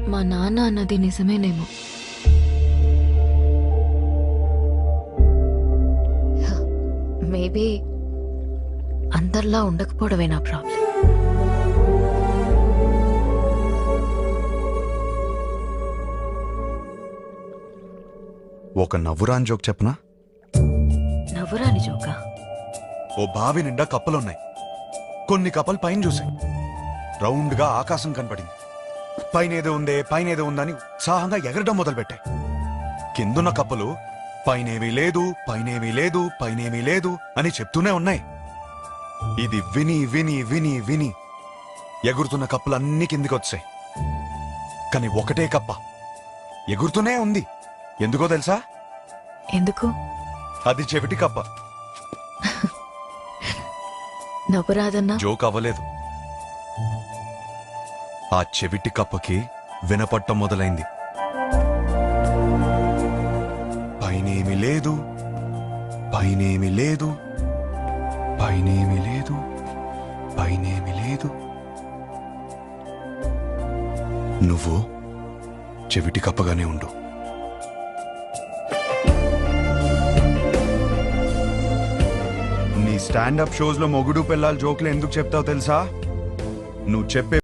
మా నాన్న అన్నది నిజమేనేమో. మేబీ అందరిలా ఉండకపోవడమే నా ప్రాబ్లం. ఒక నవ్వురాని జోక్ చెప్పనా? నవ్వురాని జోకా? ఓ బావి నిండా కప్పలున్నాయి. కొన్ని కప్పలు పైన చూసాయి. రౌండ్గా ఆకాశం కనపడింది. పైనేదో ఉందని ఉత్సాహంగా ఎగరడం మొదలుపెట్టాయి. కిందున్న కప్పలు పైనేమీ లేదు, పైనేమీ లేదు, పైనేమీ లేదు అని చెప్తూనే ఉన్నాయి. ఇది విని విని విని విని ఎగురుతున్న కప్పలన్నీ కిందికొచ్చాయి. కానీ ఒకటే కప్ప ఎగురుతూనే ఉంది. ఎందుకో తెలుసా? ఎందుకు? అది చెవిటి కప్ప. నవ్వురాదన్నా? జోక్ అవ్వలేదు. ఆ చెవిటి కప్పకి వినపట్టం మొదలైంది. పైనేమి లేదు, పైనేమి లేదు, పైనేమి లేదు, పైనేమి లేదు. నువ్వు చెవిటి కప్పగానే ఉండు. నీ స్టాండప్ షోస్ లో మొగుడు పిల్లల జోకులు ఎందుకు చెప్తావు తెలుసా? నువ్వు చెప్పే